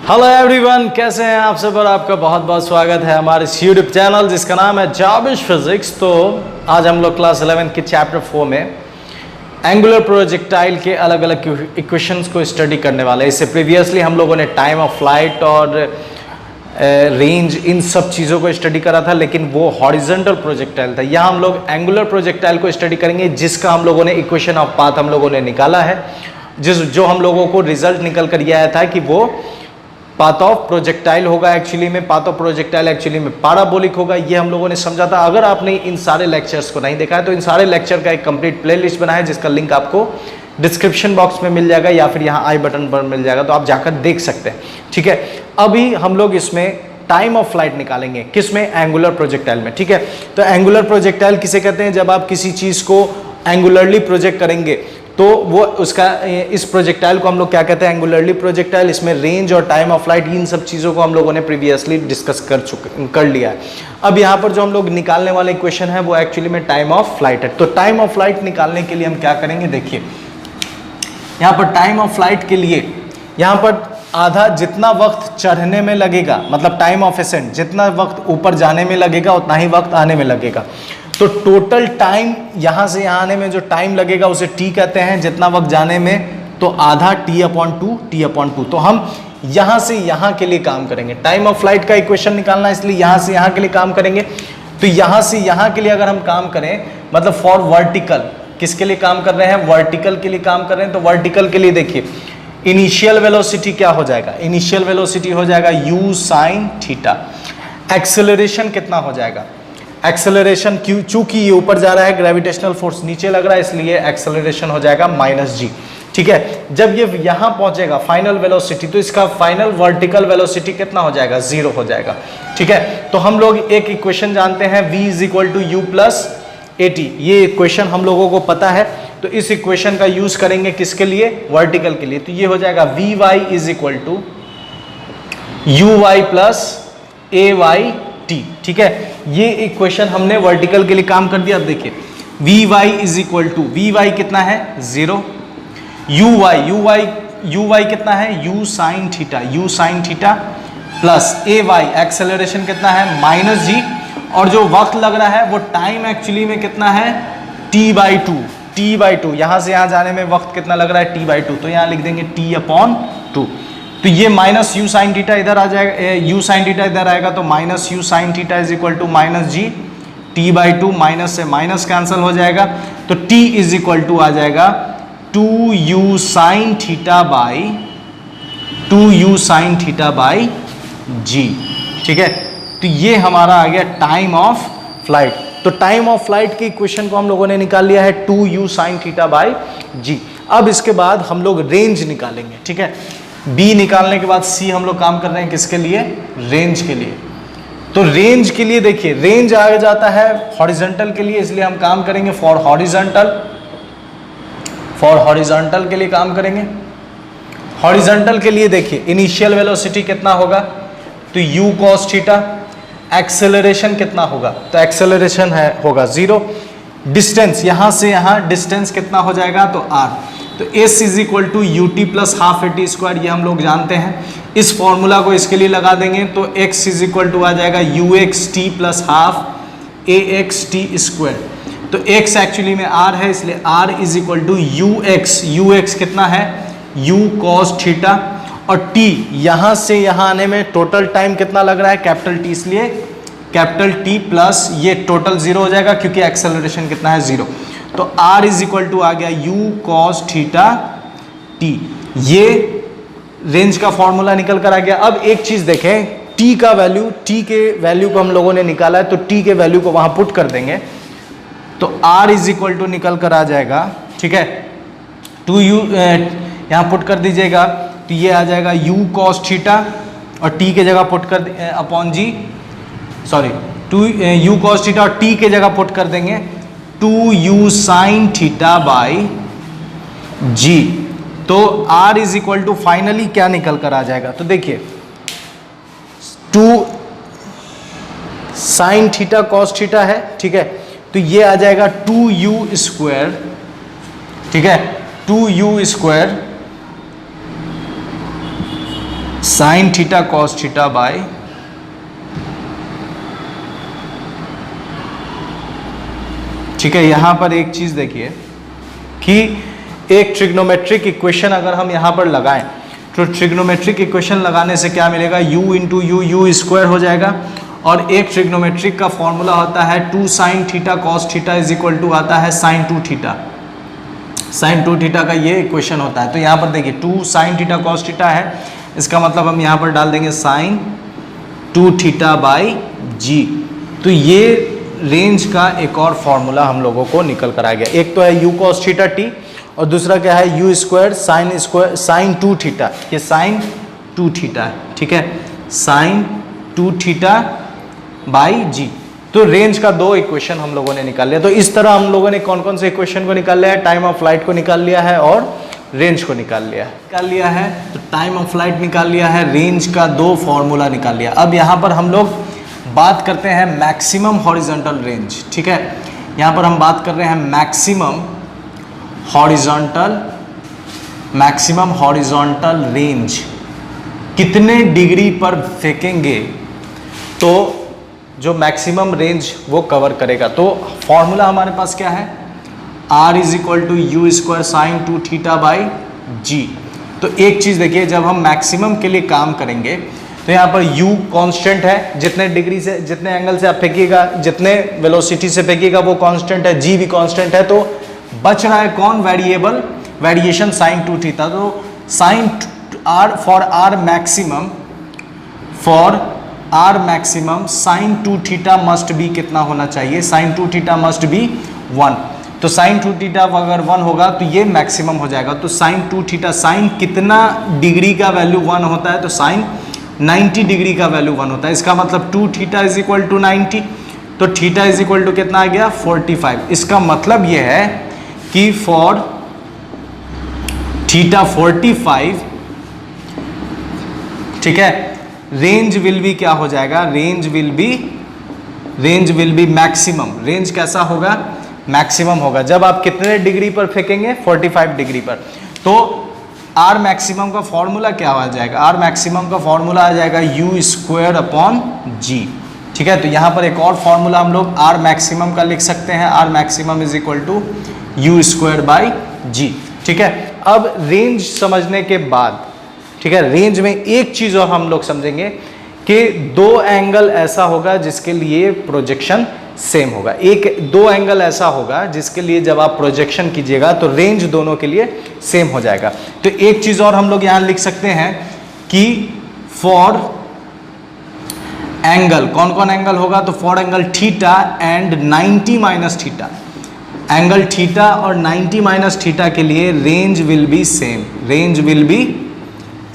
Hello everyone, कैसे हैं आप सब। और आपका बहुत बहुत स्वागत है हमारे इस यूट्यूब चैनल जिसका नाम है जाबिश फिजिक्स। तो आज हम लोग क्लास 11 के चैप्टर 4 में एंगुलर प्रोजेक्टाइल के अलग अलग इक्वेशंस को स्टडी करने वाले हैं। इससे प्रीवियसली हम लोगों ने टाइम ऑफ फ्लाइट और रेंज इन सब चीज़ों को स्टडी करा था, लेकिन वो हॉरिजॉन्टल प्रोजेक्टाइल था। यहाँ हम लोग एंगुलर प्रोजेक्टाइल को स्टडी करेंगे जिसका हम लोगों ने इक्वेशन ऑफ पाथ हम लोगों ने निकाला है, जो हम लोगों को रिजल्ट निकल कर ये आया था कि वो पाथ ऑफ प्रोजेक्टाइल होगा। एक्चुअली में पाथ ऑफ प्रोजेक्टाइल एक्चुअली में पैराबोलिक होगा, ये हम लोगों ने समझा था। अगर आपने इन सारे लेक्चर्स को नहीं देखा है तो इन सारे लेक्चर का एक कंप्लीट प्लेलिस्ट बना है जिसका लिंक आपको डिस्क्रिप्शन बॉक्स में मिल जाएगा या फिर यहाँ आई बटन पर मिल जाएगा, तो आप जाकर देख सकते हैं। ठीक है, अभी हम लोग इसमें टाइम ऑफ फ्लाइट निकालेंगे, किसमें? एंगुलर प्रोजेक्टाइल में। ठीक है, तो एंगुलर प्रोजेक्टाइल किसे कहते हैं? जब आप किसी चीज को एंगुलरली प्रोजेक्ट करेंगे तो वो उसका इस प्रोजेक्टाइल को हम लोग क्या कहते हैं? एंगुलरली प्रोजेक्टाइल। इसमें रेंज और टाइम ऑफ फ्लाइट इन सब चीज़ों को हम लोगों ने प्रीवियसली डिस्कस कर लिया है। अब यहाँ पर जो हम लोग निकालने वाले इक्वेशन है वो एक्चुअली में टाइम ऑफ फ्लाइट है। तो टाइम ऑफ फ्लाइट निकालने के लिए हम क्या करेंगे? देखिए, यहाँ पर टाइम ऑफ फ्लाइट के लिए यहाँ पर आधा जितना वक्त चढ़ने में लगेगा, मतलब टाइम ऑफ एसेंट, जितना वक्त ऊपर जाने में लगेगा उतना ही वक्त आने में लगेगा। तो टोटल टाइम यहाँ से यहाँ आने में जो टाइम लगेगा उसे टी कहते हैं, जितना वक्त जाने में, तो आधा t/2। तो हम यहाँ से यहाँ के लिए काम करेंगे। टाइम ऑफ फ्लाइट का इक्वेशन निकालना, इसलिए यहाँ से यहाँ के लिए काम करेंगे। तो यहाँ से यहाँ के लिए अगर हम काम करें, मतलब फॉर वर्टिकल, किसके लिए काम कर रहे हैं? वर्टिकल के लिए काम कर रहे हैं। तो वर्टिकल के लिए देखिए, इनिशियल वेलोसिटी क्या हो जाएगा? इनिशियल वेलोसिटी हो जाएगा u sin थीटा। एक्सेलरेशन कितना हो जाएगा? एक्सेलरेशन चूंकि ये ऊपर जा रहा है, ग्रेविटेशनल फोर्स नीचे लग रहा है, इसलिए एक्सेलरेशन हो जाएगा -g। ठीक है, जब ये यहाँ पहुंचेगा फाइनल वेलोसिटी, तो इसका फाइनल वर्टिकल वेलोसिटी कितना हो जाएगा? 0 हो जाएगा। ठीक है, तो हम लोग एक इक्वेशन जानते हैं, v = u + at। ये इक्वेशन हम लोगों को पता है, तो इस इक्वेशन का यूज करेंगे किसके लिए? वर्टिकल के लिए। तो ये हो जाएगा vy = uy + ayt। ठीक है, ये इक्वेशन हमने वर्टिकल के लिए काम कर दिया। अब देखिए, vy कितना है? 0। uy कितना है? u sin theta plus ay acceleration कितना है? -g। और जो वक्त लग रहा है वो टाइम एक्चुअली में कितना है? t/2। यहाँ से यहाँ जाने में वक्त कितना लग रहा है? t/2। तो यहाँ लिख देंगे t/2। तो ये -u sin थीटा इधर आ जाएगा, u sin थीटा इधर आएगा, तो -u sin theta = -g। t/2 minus से माइनस कैंसिल हो जाएगा, तो t = आ जाएगा 2u sin थीटा g। ठीक है, तो ये हमारा आ गया टाइम ऑफ फ्लाइट। तो टाइम ऑफ फ्लाइट के इक्वेशन को हम लोगों ने निकाल लिया है 2u sin थीटा g। अब इसके बाद हम लोग रेंज निकालेंगे। ठीक है, b निकालने के बाद c हम लोग काम कर रहे हैं किसके लिए? रेंज के लिए। तो रेंज के लिए देखिए, रेंज आ जाता है हॉरिजॉन्टल के लिए, इसलिए हम काम करेंगे फॉर हॉरिजॉन्टल के लिए काम करेंगे। हॉरिजॉन्टल के लिए देखिए, इनिशियल वेलोसिटी कितना होगा? तो u cos थीटा। एक्सेलरेशन कितना होगा? तो एक्सेलरेशन होगा 0। डिस्टेंस यहाँ से यहाँ डिस्टेंस कितना हो जाएगा? तो r। तो s = ut + ½ at², ये हम लोग जानते हैं। इस फॉर्मूला को इसके लिए लगा देंगे तो x = आ जाएगा uxt + ½ axt²। तो x एक्चुअली में r है, इसलिए r = ux कितना है? u cos theta. और t यहाँ से यहाँ आने में टोटल टाइम कितना लग रहा है? T, इसलिए T प्लस ये टोटल 0 हो जाएगा क्योंकि एक्सेलरेशन कितना है? 0। तो r = आ गया u cos थीटा t। ये रेंज का फॉर्मूला निकल कर आ गया। अब एक चीज देखें, t का वैल्यू, t के वैल्यू को हम लोगों ने निकाला है, तो t के वैल्यू को वहां पुट कर देंगे तो r = निकल कर आ जाएगा। ठीक है, 2u यहाँ पुट कर दीजिएगा, तो ये आ जाएगा u cos थीटा, और t के जगह पुट कर u cos थीटा, और t के जगह पुट कर देंगे 2u sin थीटा g। तो r = फाइनली क्या निकल कर आ जाएगा? तो देखिए, 2 sin थीटा cos थीटा है। ठीक है, तो ये आ जाएगा 2u²। ठीक है, 2u² sign theta cos theta by ठीक है। यहां पर एक चीज देखिए कि एक ट्रिग्नोमेट्रिक इक्वेशन अगर हम यहां पर लगाएं तो ट्रिग्नोमेट्रिक इक्वेशन लगाने से क्या मिलेगा, u इंटू यू स्क्वायर हो जाएगा। और एक ट्रिग्नोमेट्रिक का फॉर्मूला होता है 2 sine theta cos theta is equal to आता है साइन 2 थीटा। साइन 2 थीटा का ये इक्वेशन होता है। तो यहाँ पर देखिए 2 साइन थीटा कॉस थीटा है, इसका मतलब हम यहाँ पर डाल देंगे साइन 2 थीटा बाई जी। तो ये रेंज का एक और फॉर्मूला हम लोगों को निकल कर आ गया। एक तो है u कॉस थीटा टी और दूसरा क्या है u स्क्वायर साइन 2 थीटा। ये साइन 2 थीटा है, ठीक है, साइन 2 थीटा बाई जी। तो रेंज का 2 इक्वेशन हम लोगों ने निकाल लिया। तो इस तरह हम लोगों ने कौन कौन से इक्वेशन को निकाल लिया है, टाइम ऑफ फ्लाइट को निकाल लिया है और रेंज को निकाल लिया है। तो टाइम ऑफ फ्लाइट निकाल लिया है, रेंज का 2 फॉर्मूला निकाल लिया। अब यहाँ पर हम लोग बात करते हैं मैक्सिमम हॉरिजॉन्टल रेंज, ठीक है। यहाँ पर हम बात कर रहे हैं मैक्सिमम हॉरिजॉन्टल रेंज कितने डिग्री पर फेंकेंगे तो जो मैक्सिमम रेंज वो कवर करेगा। तो फॉर्मूला हमारे पास क्या है, r is equal to u square sine 2 theta by g. तो एक चीज देखिए, जब हम मैक्सिमम के लिए काम करेंगे तो यहाँ पर u कांस्टेंट है, जितने डिग्री से जितने एंगल से आप फेंकिएगा, जितने वेलोसिटी से फेंकिएगा वो कांस्टेंट है, g भी कांस्टेंट है। तो बच रहा है कौन, वेरिएशन साइन 2 थीटा। तो sine r for r maximum sine 2 theta must be कितना होना चाहिए, साइन 2 थीटा मस्ट बी 1। तो साइन 2 थीटा अगर 1 होगा तो ये मैक्सिमम हो जाएगा। तो साइन 2 थीटा, साइन कितना डिग्री का वैल्यू 1 होता है, तो साइन 90 डिग्री का वैल्यू 1 होता है। इसका मतलब 2 थीटा इज इक्वल टू 90। तो थीटा इज इक्वल टू कितना आ गया, 45। इसका मतलब ये है कि फॉर थीटा 45, ठीक है, रेंज विल बी क्या हो जाएगा, range will be maximum. Range कैसा होगा, मैक्सिमम होगा। जब आप कितने डिग्री पर फेंकेंगे, 45 डिग्री पर। तो आर मैक्सिमम का फॉर्मूला क्या आ जाएगा, आर मैक्सिमम का फॉर्मूला आ जाएगा यू स्क्वायर अपॉन जी, ठीक है। तो यहाँ पर एक और फॉर्मूला हम लोग आर मैक्सिमम का लिख सकते हैं, R maximum is equal to u square by g, ठीक है। अब रेंज समझने के बाद, ठीक है, रेंज में एक चीज और हम लोग समझेंगे कि 2 एंगल ऐसा होगा जिसके लिए प्रोजेक्शन सेम होगा। दो एंगल ऐसा होगा जिसके लिए जब आप प्रोजेक्शन कीजिएगा तो रेंज दोनों के लिए सेम हो जाएगा। तो एक चीज और हम लोग यहां लिख सकते हैं कि फॉर एंगल, कौन कौन एंगल होगा, तो for angle theta and 90 minus theta, angle theta और 90 माइनस थीटा के लिए range will be same, range will be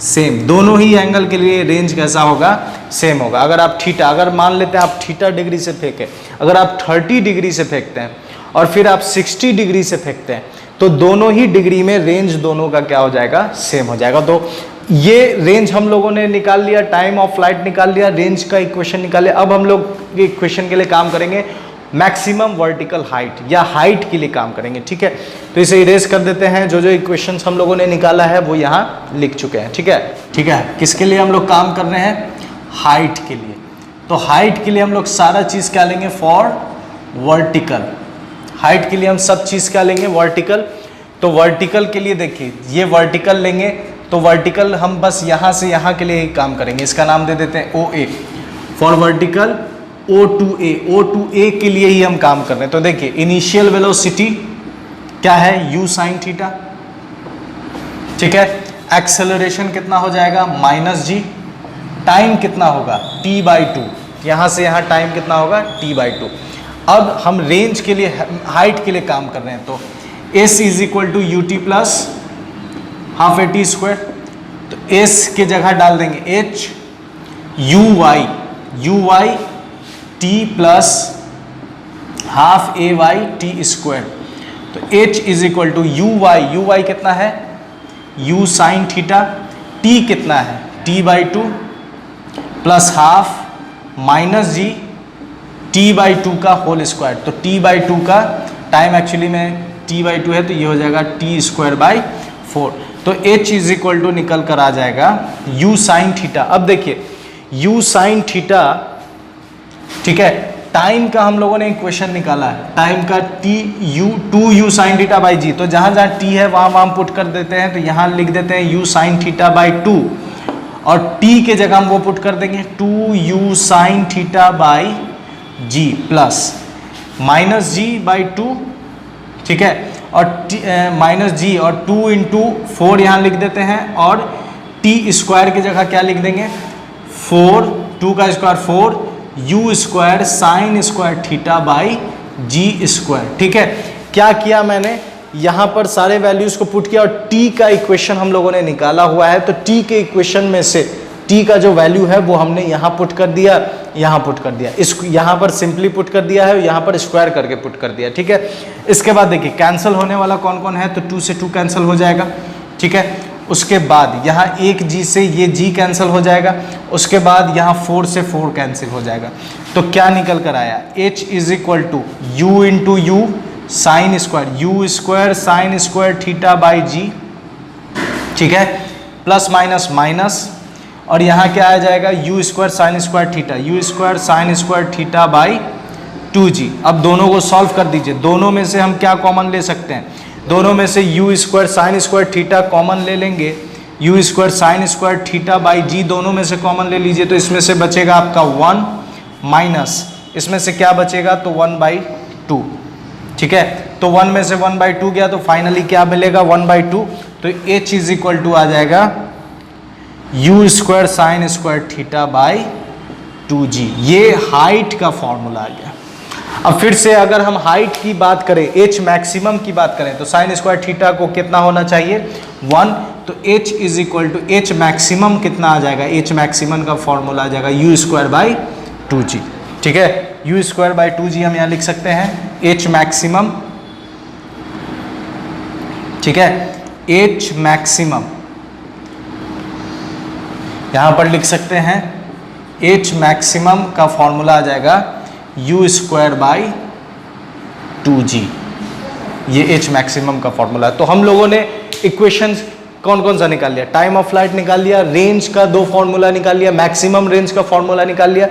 same. दोनों ही एंगल के लिए रेंज कैसा होगा, सेम होगा। अगर आप थीटा, अगर मान लेते हैं आप थीटा डिग्री से फेंके, अगर आप 30 डिग्री से फेंकते हैं और फिर आप 60 डिग्री से फेंकते हैं तो दोनों ही डिग्री में रेंज दोनों का क्या हो जाएगा, सेम हो जाएगा। तो ये रेंज हम लोगों ने निकाल लिया, टाइम ऑफ फ्लाइट निकाल लिया, रेंज का इक्वेशन निकाल लिया। अब हम लोग इक्वेशन के लिए काम करेंगे मैक्सिमम वर्टिकल हाइट या हाइट के लिए काम करेंगे, ठीक है। तो इसे इरेज कर देते हैं, जो जो इक्वेशंस हम लोगों ने निकाला है वो यहाँ लिख चुके हैं, ठीक है। ठीक है, किसके लिए हम लोग काम कर रहे हैं, हाइट के लिए। तो हाइट के लिए हम लोग सारा चीज क्या लेंगे, फॉर वर्टिकल। हाइट के लिए हम सब चीज क्या लेंगे, वर्टिकल। तो वर्टिकल के लिए देखिए, ये वर्टिकल लेंगे तो वर्टिकल हम बस यहाँ से यहाँ के लिए ही काम करेंगे। इसका नाम दे देते हैं OA, for vertical O2A, O2A के लिए ही हम काम कर रहे हैं। तो देखिए इनिशियल वेलोसिटी क्या है, u साइन थीटा, ठीक है। एक्सेलरेशन कितना हो जाएगा, -g। टाइम कितना होगा, t/2, यहाँ से यहाँ टाइम कितना होगा, t/2। अब हम रेंज के लिए, हाइट के लिए काम कर रहे हैं तो s is equal to ut plus half a² तो s के जगह डाल देंगे h uy t plus half ay/t²। तो h is equal to uy कितना है, u साइन थीटा, t कितना है, t/2 plus half -g t/2 का होल स्क्वायर। तो t/2 का टाइम एक्चुअली में t/2 है तो ये हो जाएगा t² बाई 4। तो h इज इक्वल टू निकल कर आ जाएगा u साइन थीटा। अब देखिए u साइन थीटा, ठीक है, टाइम का हम लोगों ने इक्वेशन निकाला है, टाइम का two u sine theta by g. तो जहां जहां t है वहां वहां पुट कर देते हैं, तो यहां लिख देते हैं u साइन थीटा बाई 2, और t के जगह हम वो पुट कर देंगे 2u sine theta by g plus minus g by 2, ठीक है, और माइनस जी और 2 इंटू 4 यहाँ लिख देते हैं, और t स्क्वायर की जगह क्या लिख देंगे 4, 2 का square 4 u square sine square theta by g square. ठीक है, क्या किया मैंने यहाँ पर सारे वैल्यूज को पुट किया और t का इक्वेशन हम लोगों ने निकाला हुआ है, तो t के इक्वेशन में से t का जो वैल्यू है वो हमने यहाँ पुट कर दिया, यहाँ पुट कर दिया, इस यहाँ पर सिंपली पुट कर दिया है, यहाँ पर स्क्वायर करके पुट कर दिया। ठीक है, इसके बाद देखिए कैंसिल होने वाला कौन कौन है, तो 2 से 2 कैंसिल हो जाएगा। ठीक है, उसके बाद यहाँ एक g से ये g कैंसिल हो जाएगा, उसके बाद यहाँ 4 से 4 कैंसिल हो जाएगा। तो क्या निकल कर आया, h is equal to u into u sine square, u square sine square theta by g, ठीक है, प्लस माइनस माइनस, और यहाँ क्या आ जाएगा u square sine square theta, you square sine square theta by 2g। अब दोनों को solve कर दीजिए, दोनों में से हम क्या कॉमन ले सकते हैं, दोनों में से u square sine square theta common ले लेंगे, u square sine square theta by g दोनों में से कॉमन ले लीजिए, तो इसमें से बचेगा आपका 1 माइनस इसमें से क्या बचेगा, तो 1/2। ठीक है, तो 1 में से 1/2 गया, तो फाइनली क्या मिलेगा 1/2। तो h इज इक्वल टू आ जाएगा u square sine square theta by 2g। ये हाइट का फॉर्मूला आ गया। अब फिर से अगर हम हाइट की बात करें, h मैक्सिमम की बात करें, तो साइन स्क्वायर थीटा को कितना होना चाहिए 1, तो h is equal to h maximum कितना आ जाएगा, h मैक्सिमम का फॉर्मूला आ जाएगा यू स्क्वायर बाई 2g। ठीक है, यू स्क्वायर बाई 2g हम यहाँ लिख सकते हैं h मैक्सिमम, ठीक है, h मैक्सिमम यहाँ पर लिख सकते हैं h मैक्सिमम का फॉर्मूला आ जाएगा यू स्क्वायर बाई 2g। ये h मैक्सिमम का फॉर्मूला है। तो हम लोगों ने इक्वेशंस कौन कौन सा निकाल लिया, टाइम ऑफ फ्लाइट निकाल लिया, रेंज का 2 फॉर्मूला निकाल लिया, मैक्सिमम रेंज का फॉर्मूला निकाल लिया,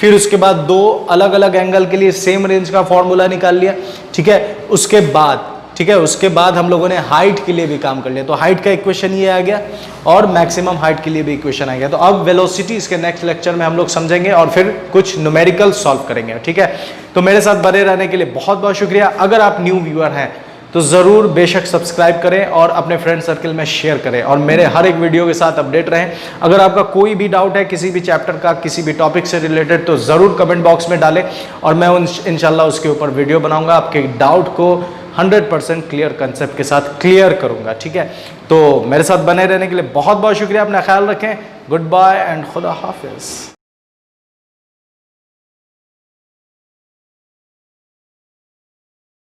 फिर उसके बाद 2 अलग अलग एंगल के लिए सेम रेंज का फॉर्मूला निकाल लिया। ठीक है, उसके बाद, ठीक है, उसके बाद हम लोगों ने हाइट के लिए भी काम कर लिया, तो हाइट का इक्वेशन ये आ गया और मैक्सिमम हाइट के लिए भी इक्वेशन आ गया। तो अब वेलोसिटी इसके नेक्स्ट लेक्चर में हम लोग समझेंगे और फिर कुछ न्यूमेरिकल सॉल्व करेंगे। ठीक है, तो मेरे साथ बने रहने के लिए बहुत बहुत शुक्रिया। अगर आप न्यू व्यूअर हैं तो ज़रूर बेशक सब्सक्राइब करें और अपने फ्रेंड सर्कल में शेयर करें और मेरे हर एक वीडियो के साथ अपडेट रहें। अगर आपका कोई भी डाउट है किसी भी चैप्टर का, किसी भी टॉपिक से रिलेटेड, तो ज़रूर कमेंट बॉक्स में डालें और मैं इंशाल्लाह उसके ऊपर वीडियो बनाऊंगा, आपके डाउट को 100% क्लियर कंसेप्ट के साथ क्लियर करूंगा। ठीक है, तो मेरे साथ बने रहने के लिए बहुत बहुत शुक्रिया। अपना ख्याल रखें। गुड बाय एंड खुदा हाफिज़।